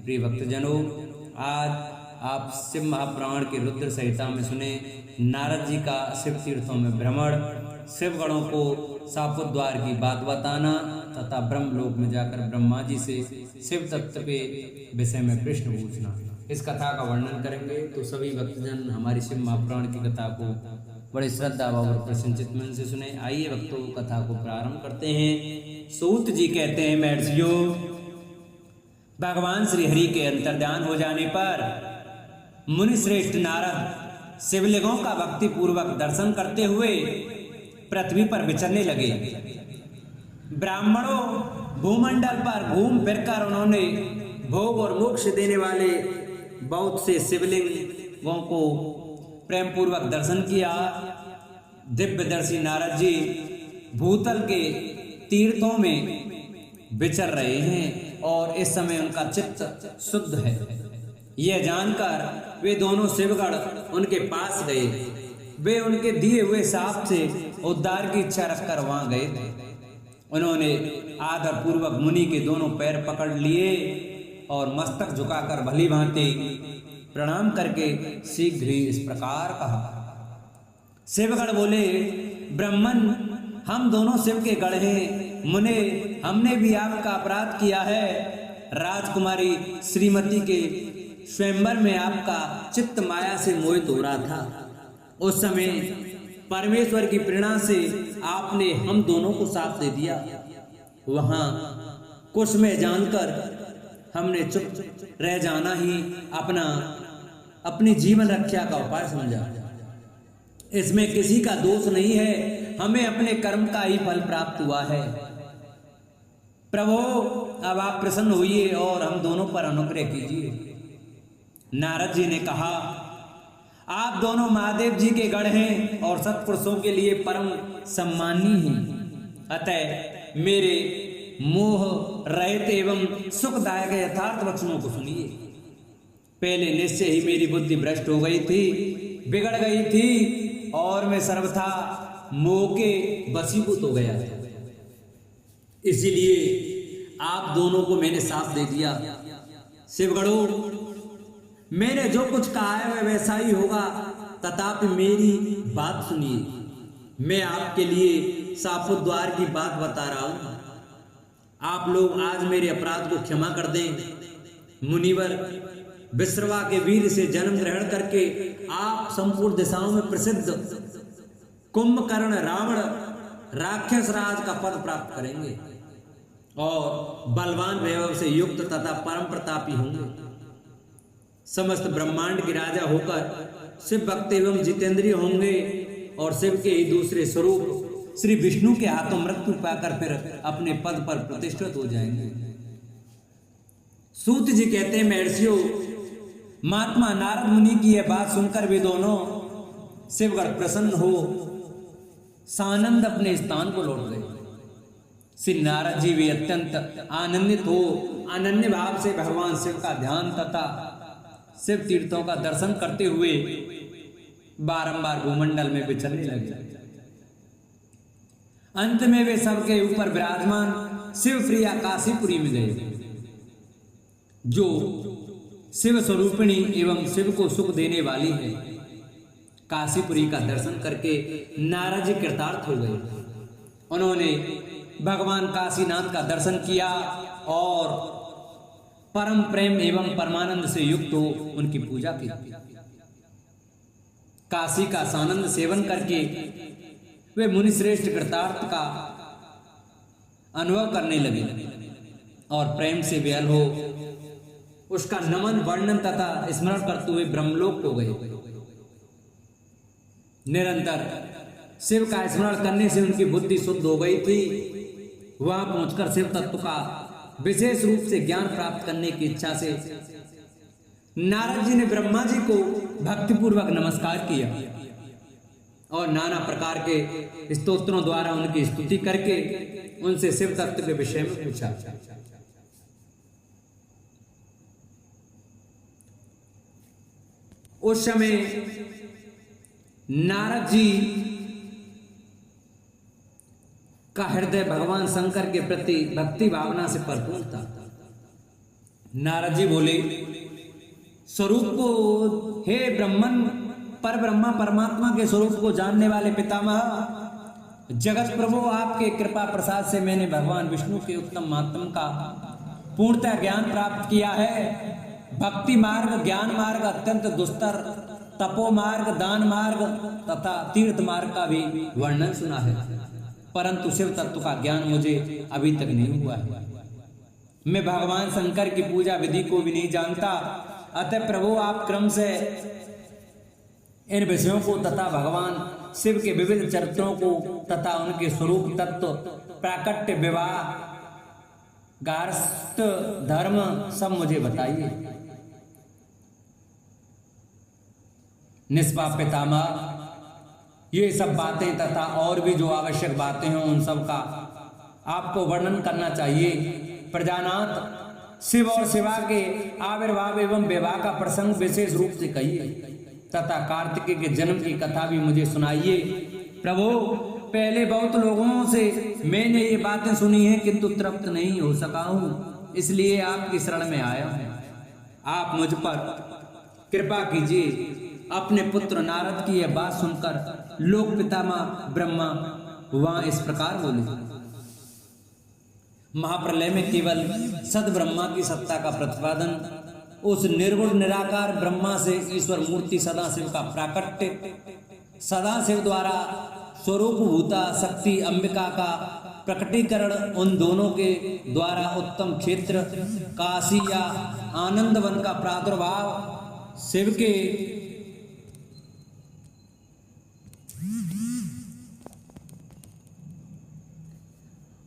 प्रिय भक्तजनों, आज आप शिव महापुराण की रुद्र संहिता में सुने नारद जी का शिव तीर्थों में भ्रमण, शिवगणों को शापोद्वार की बात बताना तथा ब्रह्मलोक में जाकर ब्रह्मा जी से शिव तत्व के विषय में प्रश्न पूछना। इस कथा का वर्णन करेंगे तो सभी भक्तजन हमारी शिव महापुराण की कथा को बड़े श्रद्धा भाव और प्रसन्नचित मन से सुने। आइए भक्तों, कथा को प्रारंभ करते हैं। सूत जी कहते हैं, महर्षियों, भगवान श्री हरि के अंतर्ध्यान हो जाने पर मुनि श्रेष्ठ नारद शिवलिंगों का भक्ति पूर्वक दर्शन करते हुए पृथ्वी पर विचरने लगे। ब्राह्मणों भूमंडल पर घूम फिरकर उन्होंने भोग और मोक्ष देने वाले बहुत से शिवलिंगों को प्रेम पूर्वक दर्शन किया। दिव्यदर्शी नारद जी भूतल के तीर्थों में विचर रहे हैं और इस समय उनका चित्त शुद्ध है। यह जानकर वे दोनों शिवगण उनके पास गए। वे उनके दिए हुए शाप से उद्धार की इच्छा रखकर वहां गए थे। उन्होंने आदर पूर्वक मुनि के दोनों पैर पकड़ लिए और मस्तक झुकाकर भली भांति प्रणाम करके शीघ्र ही इस प्रकार कहा। शिवगण बोले, ब्राह्मण, हम दोनों शिव के गण हैं। मुने, हमने भी आपका अपराध किया है। राजकुमारी श्रीमती के स्वयंवर में आपका चित्त माया से मोहित हो रहा था। उस समय परमेश्वर की प्रेरणा से आपने हम दोनों को साथ दे दिया। वहां कुछ में जानकर हमने चुप रह जाना ही अपनी जीवन रक्षा का उपाय समझा। इसमें किसी का दोष नहीं है, हमें अपने कर्म का ही फल प्राप्त हुआ है। प्रभु, अब आप प्रसन्न होइए और हम दोनों पर अनुग्रह कीजिए। नारद जी ने कहा, आप दोनों महादेव जी के गण हैं और सत्पुरुषों के लिए परम सम्मानी हैं। अतः मेरे मोह रहित एवं सुखदायक यथार्थ वचनों को सुनिए। पहले निश्चय ही मेरी बुद्धि भ्रष्ट हो गई थी, बिगड़ गई थी और मैं सर्वथा मोह के वशीभूत हो गया था। इसीलिए आप दोनों को मैंने साथ दे दिया। शिवगणों, मैंने जो कुछ कहा है वह वैसा ही होगा, तथापि मेरी बात सुनिए। मैं आपके लिए शापोद्वार की बात बता रहा हूं। आप लोग आज मेरे अपराध को क्षमा कर दें। मुनिवर विश्रवा के वीर से जन्म ग्रहण करके आप संपूर्ण दिशाओं में प्रसिद्ध कुंभकर्ण रावण राक्षस राज का पद प्राप्त करेंगे और बलवान वैभव से युक्त तथा परम प्रतापी होंगे। समस्त ब्रह्मांड के राजा होकर शिव भक्त एवं जितेंद्रिय होंगे और शिव के ही दूसरे स्वरूप श्री विष्णु के हाथों मृत्यु पाकर फिर अपने पद पर प्रतिष्ठित हो जाएंगे। सूत जी कहते हैं, महर्षियों, महात्मा नारद मुनि की यह बात सुनकर वे दोनों शिवगण प्रसन्न हो सानंद अपने स्थान को लौट गए। श्री नारद जी भी अत्यंत आनंदित हो अनन्य भाव से भगवान शिव का ध्यान तथा शिव तीर्थों का दर्शन करते हुए बारंबार भूमंडल में विचरने लगे। अंत में वे सबके ऊपर विराजमान शिव प्रिया काशीपुरी में गए, जो शिव स्वरूपिणी एवं शिव को सुख देने वाली है। काशीपुरी का दर्शन करके नारद जी कृतार्थ हो गए। उन्होंने भगवान काशीनाथ का दर्शन किया और परम प्रेम एवं परमानंद से युक्त हो उनकी पूजा की। काशी का सानंद सेवन करके वे मुनि श्रेष्ठ कृतार्थ का अनुभव करने लगे और प्रेम से व्याल हो उसका नमन वर्णन तथा स्मरण करते हुए ब्रह्मलोक को गए। निरंतर शिव का स्मरण करने से उनकी बुद्धि शुद्ध हो गई थी। वहां पहुंचकर शिव तत्व का विशेष रूप से ज्ञान प्राप्त करने की इच्छा से नारद जी ने ब्रह्मा जी को भक्तिपूर्वक नमस्कार किया और नाना प्रकार के स्तोत्रों द्वारा उनकी स्तुति करके उनसे शिव तत्व के विषय में पूछा। उस समय नारद जी का हृदय भगवान शंकर के प्रति भक्ति भावना से भरपूर था। नारद जी बोले, स्वरूप को, हे ब्रह्मन, पर ब्रह्मा परमात्मा के स्वरूप को जानने वाले पितामह, जगत प्रभु, आपके कृपा प्रसाद से मैंने भगवान विष्णु के उत्तम महात्म का पूर्णतः ज्ञान प्राप्त किया है। भक्ति मार्ग, ज्ञान मार्ग अत्यंत दुस्तर, तपो मार्ग, दान मार्ग तथा तीर्थ मार्ग का भी वर्णन सुना है, परंतु शिव तत्व का ज्ञान मुझे अभी तक नहीं हुआ है। मैं भगवान शंकर की पूजा विधि को भी नहीं जानता। अतः प्रभु, आप क्रम से इन विषयों को तथा भगवान शिव के विविध चरित्रों को तथा उनके स्वरूप तत्व, प्राकट्य, विवाह, गार्हस्थ्य धर्म सब मुझे बताइए। निष्पाप पितामह, ये सब बातें तथा और भी जो आवश्यक बातें हैं उन सब का आपको वर्णन करना चाहिए। प्रजानाथ, शिव और शिवा के आविर्भाव एवं विवाह का प्रसंग विशेष रूप से कहिए तथा कार्तिकेय के जन्म की कथा भी मुझे सुनाइए। प्रभु, पहले बहुत लोगों से मैंने ये बातें सुनी हैं किंतु तृप्त नहीं हो सका हूँ, इसलिए आपकी शरण में आया हूँ। आप मुझ पर कृपा कीजिए। अपने पुत्र नारद की यह बात सुनकर लोक पितामह ब्रह्मा वहां इस प्रकार बोले, महाप्रलय में केवल सद ब्रह्मा की सत्ता का प्रतिपादन, उस निर्गुण निराकार ब्रह्मा से ईश्वर मूर्ति सदाशिव का प्राकट्य, सदाशिव द्वारा स्वरूप भूता शक्ति अंबिका का प्रकटीकरण, उन दोनों के द्वारा उत्तम क्षेत्र काशी या आनंद वन का प्रादुर्भाव, शिव के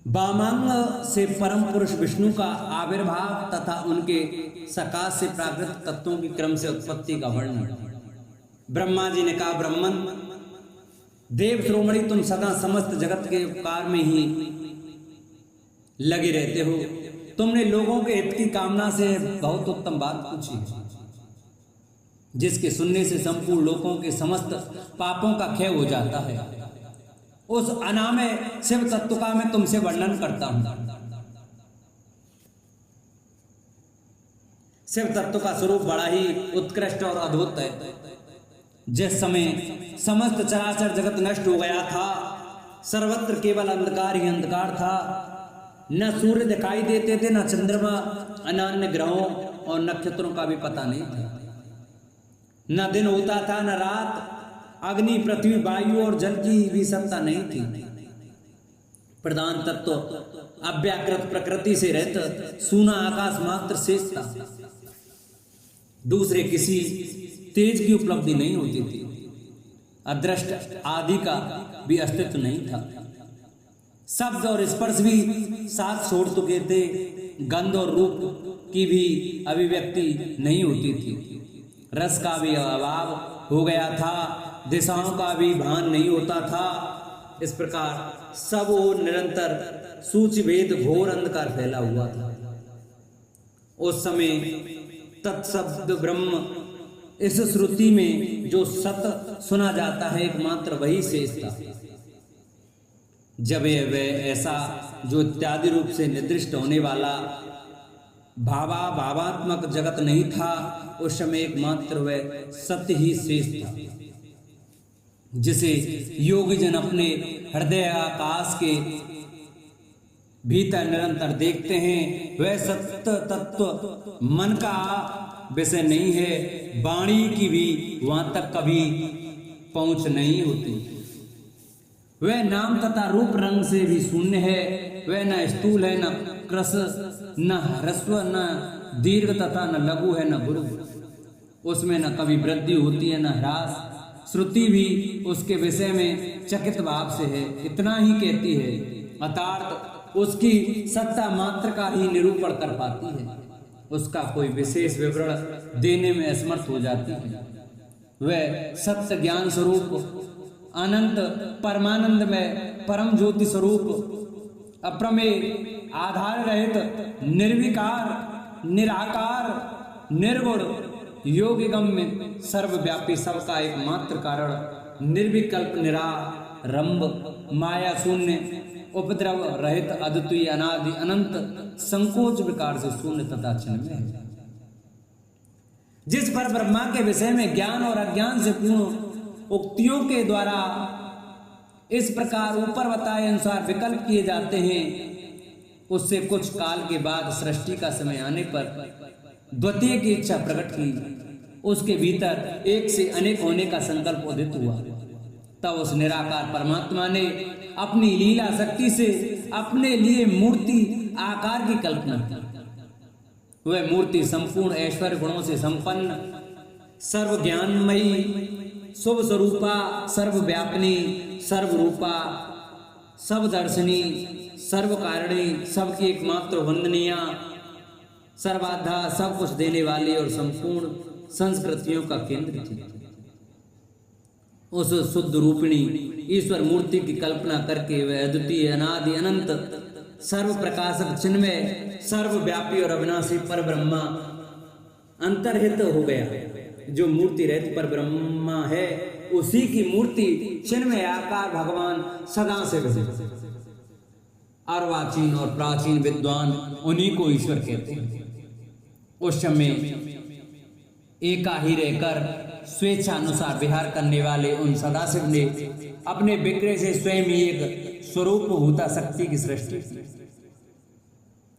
वामांग से परम पुरुष विष्णु का आविर्भाव तथा उनके सकाश से प्राकृत तत्वों की क्रम से उत्पत्ति का वर्णन। ब्रह्मा जी ने कहा, ब्रह्मन, देव श्रोमणी, तुम सदा समस्त जगत के उपकार में ही लगे रहते हो। तुमने लोगों के हित की कामना से बहुत उत्तम बात पूछी, जिसके सुनने से संपूर्ण लोगों के समस्त पापों का क्षय हो जाता है। उस अनामय शिव तत्व का मैं तुमसे वर्णन करता हूं। शिव तत्व का स्वरूप बड़ा ही उत्कृष्ट और अद्भुत है। जिस समय समस्त चराचर जगत नष्ट हो गया था, सर्वत्र केवल अंधकार ही अंधकार था। न सूर्य दिखाई देते थे, न चंद्रमा, अन्य ग्रहों और नक्षत्रों का भी पता नहीं था। न दिन होता था न रात। अग्नि, पृथ्वी, वायु और जल की भी सत्ता नहीं थी। प्रधान तत्व अव्याकृत प्रकृति से रहित सूना आकाश मात्र शेष था। दूसरे किसी तेज की उपलब्धि नहीं होती थी। अदृष्ट आदि का भी अस्तित्व नहीं था। शब्द और स्पर्श भी साथ छोड़ चुके थे। गंध और रूप की भी अभिव्यक्ति नहीं होती थी। रस का भी अभाव हो गया था। दिशाओं का भी भान नहीं होता था। इस प्रकार सब ओर निरंतर सूचि भेद घोर अंधकार फैला हुआ था। उस समय तत्शब्द ब्रह्म, इस श्रुति में जो सत सुना जाता है एकमात्र वही शेष था। जब वह ऐसा जो इत्यादि रूप से निर्दिष्ट होने वाला भावात्मक जगत नहीं था, उस समय एकमात्र वह सत्य ही शेष था, जिसे योगी जन अपने हृदय आकाश के भीतर निरंतर देखते हैं। वह सत्य तत्व मन का विषय नहीं है। वाणी की भी वहां तक कभी पहुंच नहीं होती। वह नाम तथा रूप रंग से भी शून्य है। वह न स्थूल है, न क्रस, न ह्रस्व, न दीर्घ तथा न लघु है, न गुरु। उसमें न कभी वृद्धि होती है, न ह्रास। श्रुति भी उसके विषय में चकित भाव से है। इतना ही कहती है, अर्थात उसकी सत्ता मात्र का ही निरूपण कर पाती है। उसका कोई विशेष विवरण देने में असमर्थ हो जाती है। वह सत्य ज्ञान स्वरूप, अनंत परमानंद में परम ज्योति स्वरूप, अप्रमेय, आधार रहित, निर्विकार, निराकार, निर्गुण, योगिगम्य, सर्वव्यापी, सबका एकमात्र कारण, निर्विकल्प, निरारंभ, माया शून्य, उपद्रव रहित, अद्वितीय, अनादि, अनंत, संकोच विकार से शून्य तथा क्षण में है। जिस पर ब्रह्मा के विषय में ज्ञान और अज्ञान से पूर्ण उक्तियों के द्वारा इस प्रकार ऊपर बताए अनुसार विकल्प किए जाते हैं, उससे कुछ काल के बाद सृष्टि का समय आने पर द्वितीय की इच्छा प्रकट की, उसके भीतर एक से अनेक होने का संकल्प उदित हुआ। तब उस निराकार परमात्मा ने अपनी लीला शक्ति से अपने लिए मूर्ति आकार की कल्पना की। वह मूर्ति संपूर्ण ऐश्वर्य गुणों से संपन्न, सर्व ज्ञानमयी, शुभ स्वरूपा, सर्वव्यापिनी, सर्वरूपा, सर्वदर्शनी, सर्वकारिणी, सबकी एकमात्र वंदनीय, सर्वाधा, सब कुछ देने वाली और संपूर्ण संस्कृतियों का केंद्र थी। उस शुद्ध रूपिणी ईश्वर मूर्ति की कल्पना करके वह अद्वितीय, अनादि, अनंत, सर्व प्रकाशक, चिन्मय, सर्वव्यापी और अविनाशी पर ब्रह्मा अंतर्हित हो गया। जो मूर्ति रहित पर ब्रह्मा है, उसी की मूर्ति चिन्मय आकार भगवान सदा से अर्वाचीन और प्राचीन विद्वान उन्हीं को ईश्वर कहते हैं। उस समय एका ही रहकर स्वेच्छानुसार विहार करने वाले उन सदाशिव ने अपने विग्रह से स्वयं ही एक स्वरूप भूता शक्ति की सृष्टि की,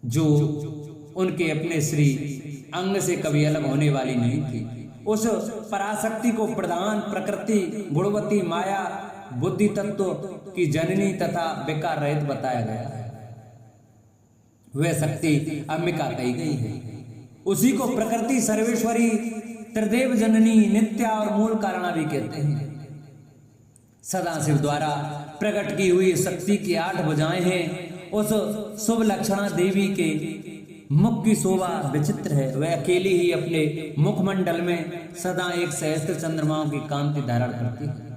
जो उनके अपने श्री अंग से कभी अलग होने वाली नहीं थी। उस पराशक्ति को प्रधान, प्रकृति, गुणवती, माया, बुद्धि तत्व की जननी तथा विकार रहित बताया गया है। वह शक्ति अंबिका कही गई है। उसी को प्रकृति, सर्वेश्वरी, त्रिदेव जननी, नित्या और मूल कारणा भी कहते हैं। सदाशिव द्वारा प्रकट की हुई शक्ति की 8 भुजाएं हैं। उस शुभ लक्षणा देवी के मुख की शोभा विचित्र है। वह अकेली ही अपने मुखमंडल में सदा एक सहस्त्र चंद्रमाओं की कांति धारण करती है।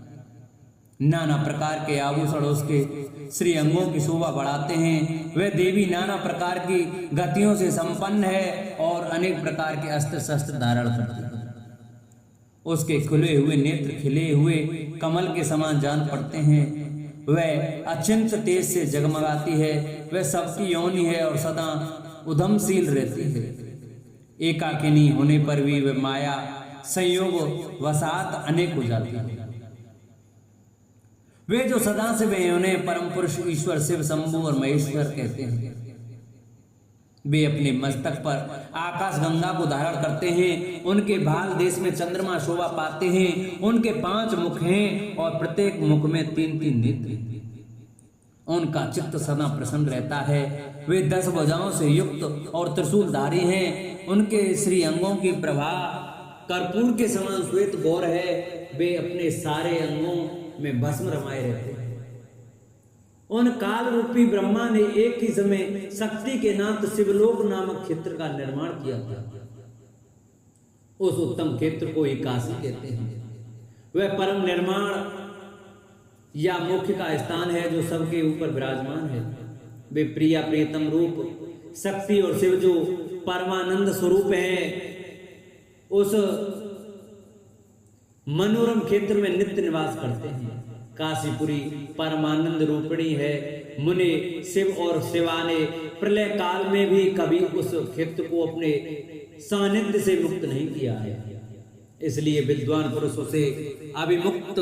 नाना प्रकार के आभूषण उसके श्री अंगों की शोभा बढ़ाते हैं। वह देवी नाना प्रकार की गतियों से संपन्न है और अनेक प्रकार के अस्त्र शस्त्र धारण करती है। उसके खुले हुए नेत्र खिले हुए कमल के समान जान पड़ते हैं। वह अचिंत तेज से जगमगाती है। वह सबकी योनि है और सदा उधमशील रहती है। एकाकिनी होने पर भी वह माया संयोग वसात अनेक हो जाती है। वे जो सदा से वे उन्हें परम पुरुष ईश्वर शिव शंभु और महेश्वर कहते हैं। वे अपने मस्तक पर आकाश गंगा को धारण करते हैं। उनके भाल देश में चंद्रमा शोभा पाते हैं। उनके 5 मुख हैं और प्रत्येक मुख में 3-3 नेत्र हैं। उनका चित्त सदा प्रसन्न रहता है। वे 10 भुजाओं से युक्त और त्रिशूलधारी हैं। उनके श्री अंगों की प्रभा कर्पूर के समान श्वेत गौर है। वे अपने सारे अंगों में भस्म रमाए रहते हैं। उन काल रूपी ब्रह्मा ने एक ही समय शक्ति के नाथ शिवलोक नामक क्षेत्र का निर्माण किया था। उस उत्तम क्षेत्र को ही काशी कहते हैं। वह परम निर्माण या मुख्य का स्थान है जो सबके ऊपर विराजमान है। वे प्रिया प्रियतम रूप शक्ति और शिव जो परमानंद स्वरूप है, उस मनोरम क्षेत्र में नित्य निवास करते हैं। काशीपुरी परमानंद रूपिणी है। मुनि शिव और शिवा ने प्रलय काल में भी कभी उस क्षेत्र को अपने सानिध्य से मुक्त नहीं किया है। इसलिए विद्वान पुरुष उसे अभिमुक्त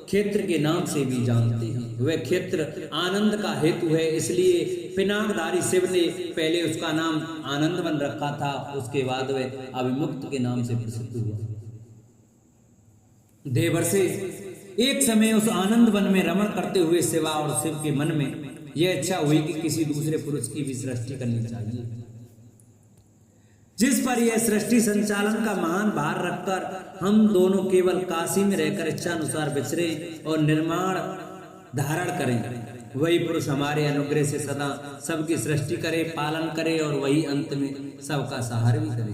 क्षेत्र के नाम से भी जानते हैं। वह क्षेत्र आनंद का हेतु है। इसलिए पिनाकधारी शिव ने पहले उसका नाम आनंद वन रखा था। उसके बाद वह अभिमुक्त के नाम से प्रसिद्ध हुआ। देवर्षि एक समय उस आनंद वन में रमण करते हुए शिवा और शिव के मन में यह इच्छा हुई कि किसी दूसरे पुरुष की भी सृष्टि करनी चाहिए, जिस पर यह सृष्टि संचालन का महान भार रखकर हम दोनों केवल काशी में रहकर इच्छानुसार विचरे और निर्माण धारण करें। वही पुरुष हमारे अनुग्रह से सदा सबकी सृष्टि करे, पालन करे और वही अंत में सबका सहारा भी करे।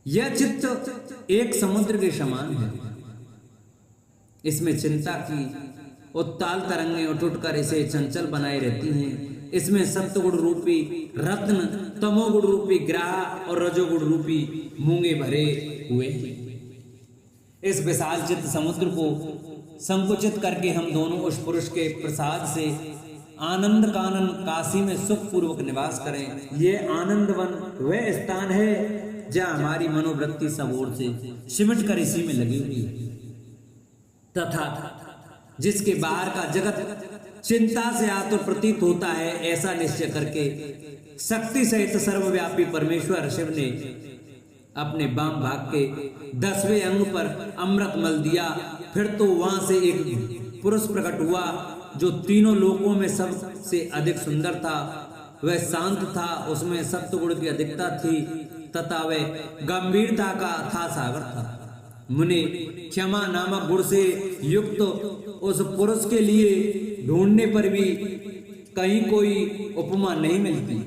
यह चित्त एक समुद्र के समान है। इसमें चिंता की उत्ताल तरंगें उठ-उठकर इसे चंचल बनाए रहती हैं। इसमें सत्वगुण रूपी रत्न, तमोगुण रूपी ग्राह और रजोगुण रूपी मूंगे भरे हुए हैं। इस विशाल चित्त समुद्र को संकुचित करके हम दोनों उस पुरुष के प्रसाद से आनंद कानन काशी में सुख पूर्वक निवास करें। ये आनंद वन वह स्थान है जहाँ हमारी मनोवृत्ति सब ओर से सिमट कर इसी में लगी हुई है, तथा जिसके बाहर का जगत चिंता से आतुर प्रतीत होता है, ऐसा निश्चय करके शक्ति सहित सर्वव्यापी परमेश्वर शिव ने अपने वाम भाग के 10वें अंग पर अमृत मल दिया। फिर तो वहां से एक पुरुष प्रकट हुआ जो तीनों लोकों में सबसे अधिक सुंदर था। वह शांत था, उसमें सत्वगुण की अधिकता थी तथा वह गंभीरता का था सागर था। मुनि क्षमा नामक गुण से युक्त उस पुरुष के लिए ढूंढने पर भी कहीं कोई उपमा नहीं मिलती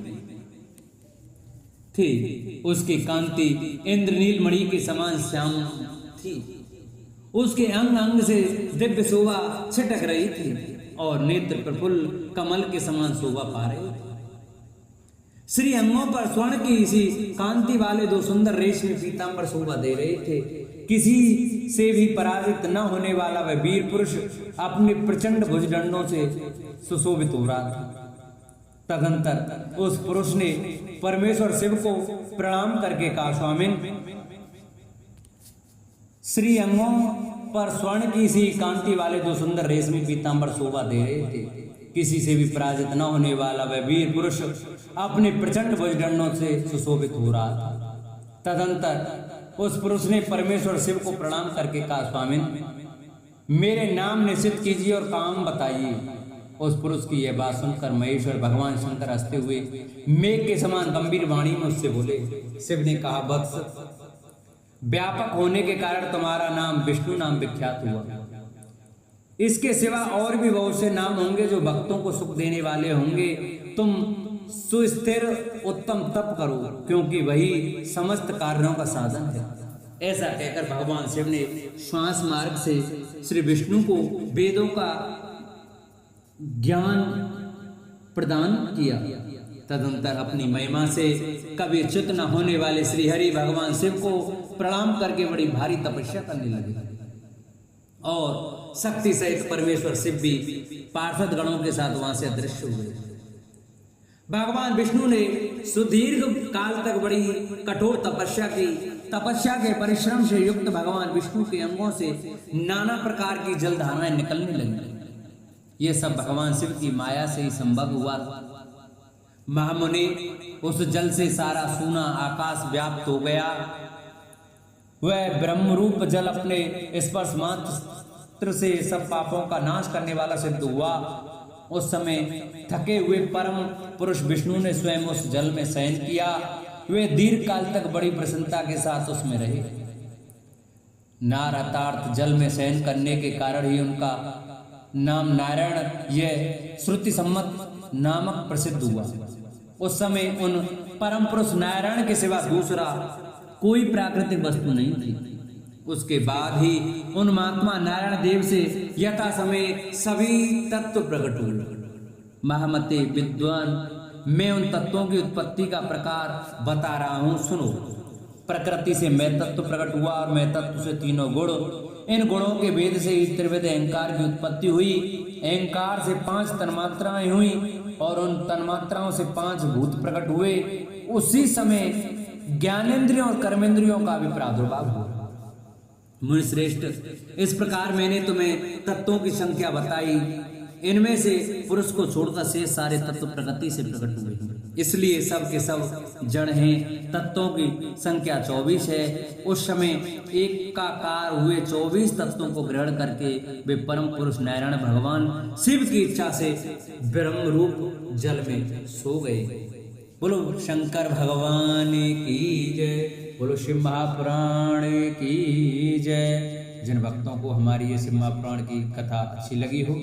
थी। उसकी कांति इंद्रनील मणि के समान श्याम थी। उसके अंग अंग से दिव्य शोभा छिटक रही थी और नेत्र प्रफुल्ल कमल के समान शोभा पा रहे थे। श्री अंगों पर स्वर्ण की इसी कांति वाले 2 सुंदर रेशमी पीतांबर शोभा दे रहे थे। किसी से भी पराजित न होने वाला वह वीर पुरुष अपने प्रचंड भुजदंडों से सुशोभित हो रहा था। तदंतर उस पुरुष ने परमेश्वर शिव को प्रणाम करके कहा, स्वामिन, श्री अंगों पर स्वर्ण की सी कांति वाले 2 सुंदर रेशमी पीतांबर शोभा दे रहे थे। किसी से भी पराजित न होने वाला वह वीर पुरुष अपने प्रचंड भुजदंडों से सुशोभित हो रहा था। तदंतर उस पुरुष ने परमेश्वर शिव को प्रणाम करके कहा, स्वामिन, मेरे नाम निश्चित कीजिए और काम बताइए। उस पुरुष की यह बात सुनकर महेश्वर भगवान शंकर हंसते हुए मेघ के समान गंभीर वाणी में उससे बोले। शिव ने कहा, वत्स, व्यापक होने के कारण तुम्हारा नाम विष्णु नाम विख्यात हुआ। इसके सिवा और भी बहुत से नाम होंगे जो भक्तों को सुख देने वाले होंगे। तुम सुस्थिर उत्तम तप करो, क्योंकि वही समस्त कार्यों का साधन है। ऐसा कहकर भगवान शिव ने श्वास मार्ग से श्री विष्णु को वेदों का ज्ञान प्रदान किया। तदंतर अपनी महिमा से कभी च्युत न होने वाले श्री हरि भगवान शिव को प्रणाम करके बड़ी भारी तपस्या करने लगे और शक्ति सहित परमेश्वर शिव भी पार्षद गणों के साथ वहां से अदृश्य हुए। भगवान विष्णु ने सुदीर्घ काल तक बड़ी कठोर तपस्या की। तपस्या के परिश्रम से युक्त भगवान विष्णु के अंगों से नाना प्रकार की जलधाराएं निकलने लगी। ये सब भगवान शिव की माया से ही संभव हुआ। महामुनि, उस जल से सारा सूना आकाश व्याप्त हो गया। वह ब्रह्मरूप जल अपने स्पर्श मात्र से सब पापों का नाश करने वाला सिद्ध हुआ। उस समय थके हुए परम पुरुष विष्णु ने स्वयं उस जल में शयन किया। वे दीर्घ काल तक बड़ी प्रसन्नता के साथ उसमें रहे। नारतार्थ जल में शयन करने के कारण ही उनका नाम नारायण यह श्रुति सम्मत नामक प्रसिद्ध हुआ। उस समय उन परम पुरुष नारायण के सिवा दूसरा कोई प्राकृतिक वस्तु नहीं थी। उसके बाद ही उन महात्मा नारायण देव से यथा समय सभी तत्व प्रकट हुए। महामते विद्वान, मैं उन तत्वों की उत्पत्ति का प्रकार बता रहा हूं, सुनो। प्रकृति से मैं तत्व प्रकट हुआ और मैं तत्व से तीनों गुण। इन गुणों के भेद से ही त्रिविध अहंकार की उत्पत्ति हुई। अहंकार से 5 तन्मात्राएं हुई और उन तन्मात्राओं से 5 भूत प्रकट हुए। उसी समय ज्ञानेंद्रियों और कर्मेंद्रियों का भी प्रादुर्भाव हुआ। मुनिश्रेष्ठ, इस प्रकार मैंने तुम्हें तत्वों की संख्या बताई। इनमें से पुरुष को छोड़कर शेष सारे तत्व प्रकृति से प्रकट हुए, इसलिए सब के सब जड़ हैं। तत्वों की संख्या 24 है। उस समय एकाकार हुए 24 तत्वों को ग्रहण करके वे परम पुरुष नारायण भगवान शिव की इच्छा से ब्रह्म रूप जल में सो गए। बोलो शंकर भगवान की जय। बोलो शिव महापुराण की जय। जिन भक्तों को हमारी ये शिव महापुराण की कथा अच्छी लगी हो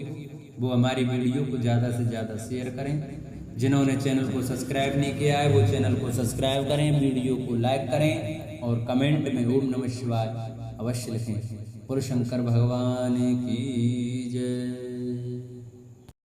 वो हमारी वीडियो को ज़्यादा से ज़्यादा शेयर करें। जिन्होंने चैनल को सब्सक्राइब नहीं किया है वो चैनल को सब्सक्राइब करें, वीडियो को लाइक करें और कमेंट में ओम नमः शिवाय अवश्य लिखें। बोलो शंकर भगवान की जय।